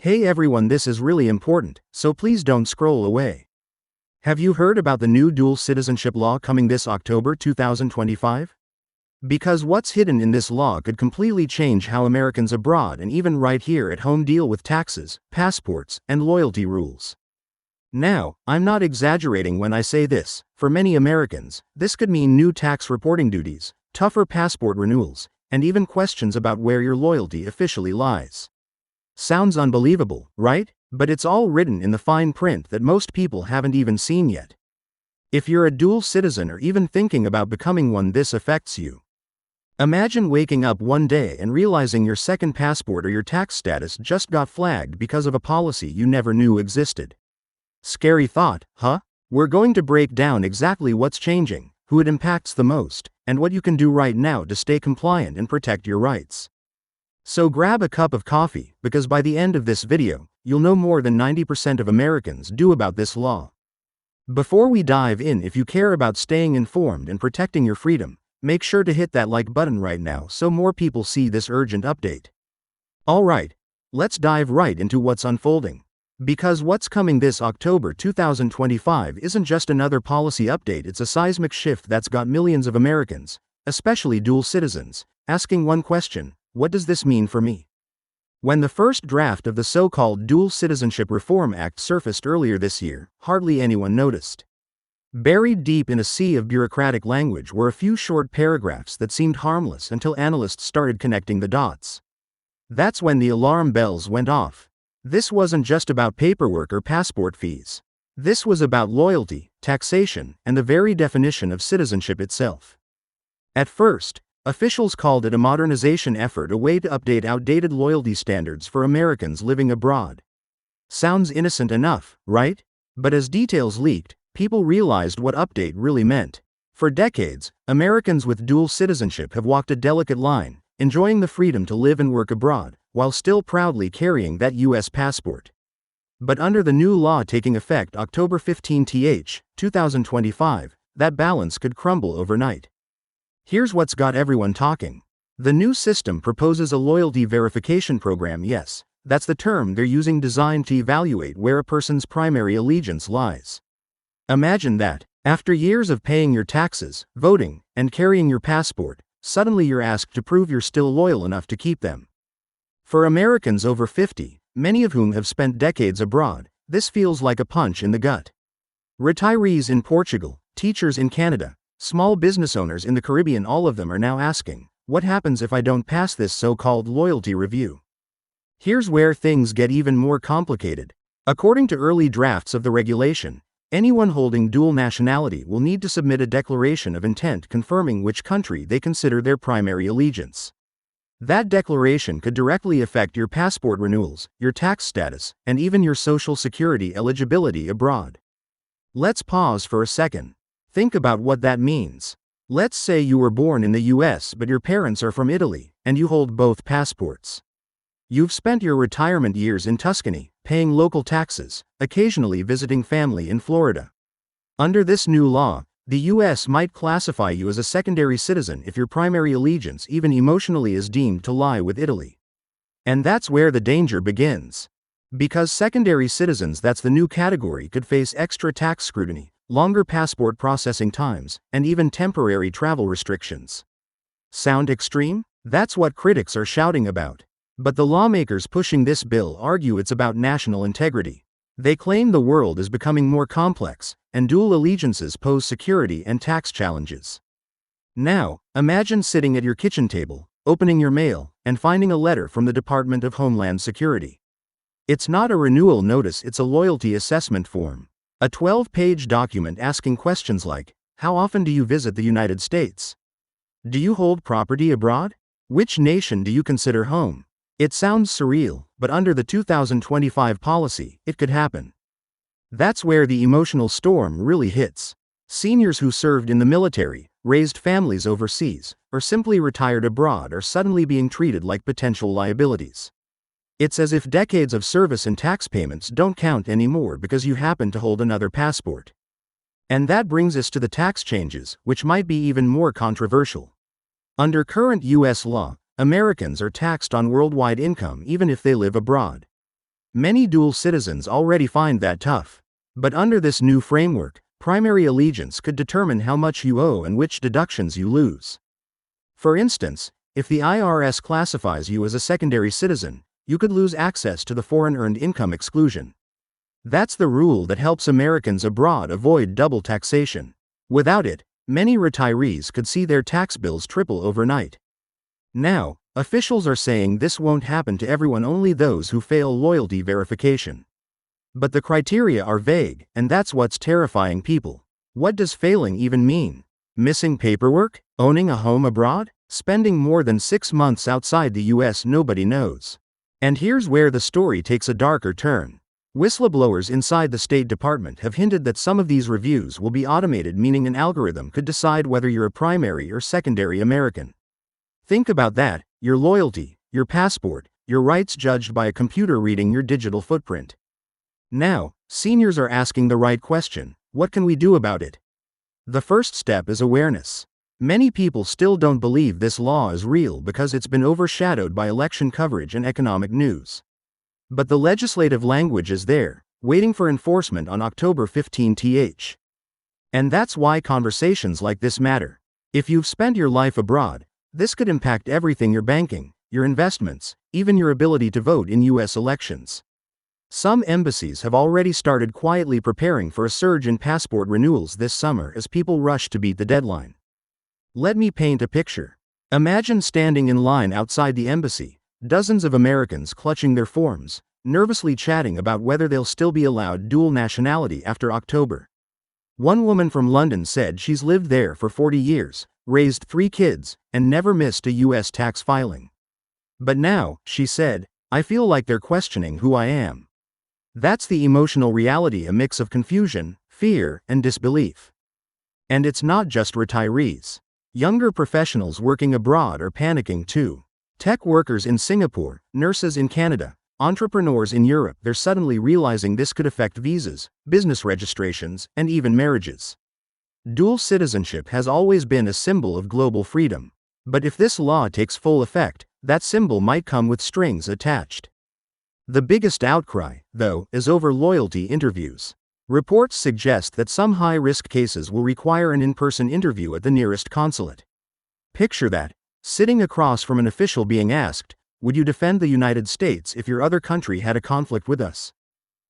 Hey everyone, this is really important, so please don't scroll away. Have you heard about the new Dual Citizenship Law coming this October 2025? Because what's hidden in this law could completely change how Americans abroad and even right here at home deal with taxes, passports, and loyalty rules. Now, I'm not exaggerating when I say this. For many Americans, this could mean new tax reporting duties, tougher passport renewals, and even questions about where your loyalty officially lies. Sounds unbelievable, right? But it's all written in the fine print that most people haven't even seen yet. If you're a dual citizen or even thinking about becoming one, this affects you. Imagine waking up one day and realizing your second passport or your tax status just got flagged because of a policy you never knew existed. Scary thought, huh? We're going to break down exactly what's changing, who it impacts the most, and what you can do right now to stay compliant and protect your rights. So grab a cup of coffee, because by the end of this video, you'll know more than 90% of Americans do about this law. Before we dive in, if you care about staying informed and protecting your freedom, make sure to hit that like button right now so more people see this urgent update. Alright, let's dive right into what's unfolding. Because what's coming this October 2025 isn't just another policy update, it's a seismic shift that's got millions of Americans, especially dual citizens, asking one question: what does this mean for me? When the first draft of the so-called Dual Citizenship Reform Act surfaced earlier this year, hardly anyone noticed. Buried deep in a sea of bureaucratic language were a few short paragraphs that seemed harmless until analysts started connecting the dots. That's when the alarm bells went off. This wasn't just about paperwork or passport fees. This was about loyalty, taxation, and the very definition of citizenship itself. At first, officials called it a modernization effort, a way to update outdated loyalty standards for Americans living abroad. Sounds innocent enough, right? But as details leaked, people realized what update really meant. For decades, Americans with dual citizenship have walked a delicate line, enjoying the freedom to live and work abroad, while still proudly carrying that U.S. passport. But under the new law taking effect October 15, 2025, that balance could crumble overnight. Here's what's got everyone talking. The new system proposes a loyalty verification program. Yes, that's the term they're using, designed to evaluate where a person's primary allegiance lies. Imagine that, after years of paying your taxes, voting, and carrying your passport, suddenly you're asked to prove you're still loyal enough to keep them. For Americans over 50, many of whom have spent decades abroad, this feels like a punch in the gut. Retirees in Portugal, teachers in Canada, small business owners in the Caribbean, all of them are now asking, what happens if I don't pass this so-called loyalty review? Here's where things get even more complicated. According to early drafts of the regulation, anyone holding dual nationality will need to submit a declaration of intent confirming which country they consider their primary allegiance. That declaration could directly affect your passport renewals, your tax status, and even your Social Security eligibility abroad. Let's pause for a second. Think about what that means. Let's say you were born in the US but your parents are from Italy, and you hold both passports. You've spent your retirement years in Tuscany, paying local taxes, occasionally visiting family in Florida. Under this new law, the US might classify you as a secondary citizen if your primary allegiance, even emotionally, is deemed to lie with Italy. And that's where the danger begins. Because secondary citizens, that's the new category, could face extra tax scrutiny, longer passport processing times, and even temporary travel restrictions. Sound extreme? That's what critics are shouting about. But the lawmakers pushing this bill argue it's about national integrity. They claim the world is becoming more complex, and dual allegiances pose security and tax challenges. Now, imagine sitting at your kitchen table, opening your mail, and finding a letter from the Department of Homeland Security. It's not a renewal notice, it's a loyalty assessment form. A 12-page document asking questions like, how often do you visit the United States? Do you hold property abroad? Which nation do you consider home? It sounds surreal, but under the 2025 policy, it could happen. That's where the emotional storm really hits. Seniors who served in the military, raised families overseas, or simply retired abroad are suddenly being treated like potential liabilities. It's as if decades of service and tax payments don't count anymore because you happen to hold another passport. And that brings us to the tax changes, which might be even more controversial. Under current U.S. law, Americans are taxed on worldwide income even if they live abroad. Many dual citizens already find that tough. But under this new framework, primary allegiance could determine how much you owe and which deductions you lose. For instance, if the IRS classifies you as a secondary citizen, you could lose access to the foreign earned income exclusion. That's the rule that helps Americans abroad avoid double taxation. Without it, many retirees could see their tax bills triple overnight. Now, officials are saying this won't happen to everyone, only those who fail loyalty verification. But the criteria are vague, and that's what's terrifying people. What does failing even mean? Missing paperwork? Owning a home abroad? Spending more than 6 months outside the US? Nobody knows. And here's where the story takes a darker turn. Whistleblowers inside the State Department have hinted that some of these reviews will be automated, meaning an algorithm could decide whether you're a primary or secondary American. Think about that: your loyalty, your passport, your rights judged by a computer reading your digital footprint. Now, seniors are asking the right question: what can we do about it? The first step is awareness. Many people still don't believe this law is real because it's been overshadowed by election coverage and economic news. But the legislative language is there, waiting for enforcement on October 15th. And that's why conversations like this matter. If you've spent your life abroad, this could impact everything: your banking, your investments, even your ability to vote in US elections. Some embassies have already started quietly preparing for a surge in passport renewals this summer as people rush to beat the deadline. Let me paint a picture. Imagine standing in line outside the embassy, dozens of Americans clutching their forms, nervously chatting about whether they'll still be allowed dual nationality after October. One woman from London said she's lived there for 40 years, raised 3 kids, and never missed a US tax filing. But now, she said, I feel like they're questioning who I am. That's the emotional reality: a mix of confusion, fear, and disbelief. And it's not just retirees. Younger professionals working abroad are panicking too. Tech workers in Singapore, nurses in Canada, entrepreneurs in Europe, they're suddenly realizing this could affect visas, business registrations, and even marriages. Dual citizenship has always been a symbol of global freedom. But if this law takes full effect, that symbol might come with strings attached. The biggest outcry, though, is over loyalty interviews. Reports suggest that some high-risk cases will require an in-person interview at the nearest consulate. Picture that: sitting across from an official being asked, would you defend the United States if your other country had a conflict with us?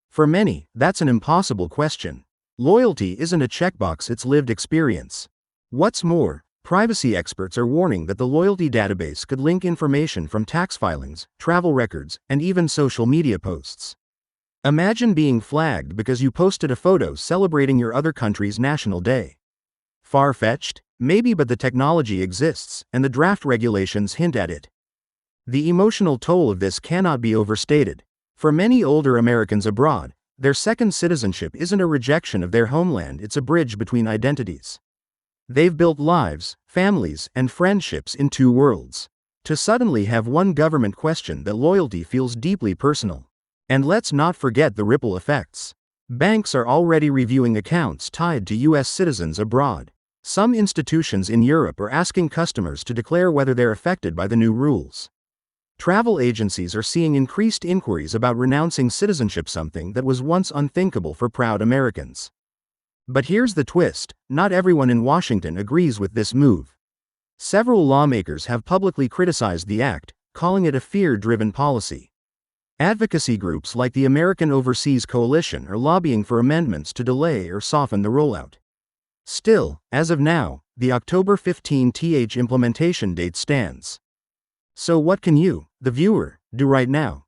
For many, that's an impossible question. Loyalty isn't a checkbox, it's lived experience. What's more, privacy experts are warning that the loyalty database could link information from tax filings, travel records, and even social media posts. Imagine being flagged because you posted a photo celebrating your other country's national day. Far-fetched? Maybe, but the technology exists, and the draft regulations hint at it. The emotional toll of this cannot be overstated. For many older Americans abroad, their second citizenship isn't a rejection of their homeland, it's a bridge between identities. They've built lives, families, and friendships in 2 worlds. To suddenly have one government question that loyalty feels deeply personal. And let's not forget the ripple effects. Banks are already reviewing accounts tied to US citizens abroad. Some institutions in Europe are asking customers to declare whether they're affected by the new rules. Travel agencies are seeing increased inquiries about renouncing citizenship, something that was once unthinkable for proud Americans. But here's the twist: not everyone in Washington agrees with this move. Several lawmakers have publicly criticized the act, calling it a fear-driven policy. Advocacy groups like the American Overseas Coalition are lobbying for amendments to delay or soften the rollout. Still, as of now, the October 15th implementation date stands. So what can you, the viewer, do right now?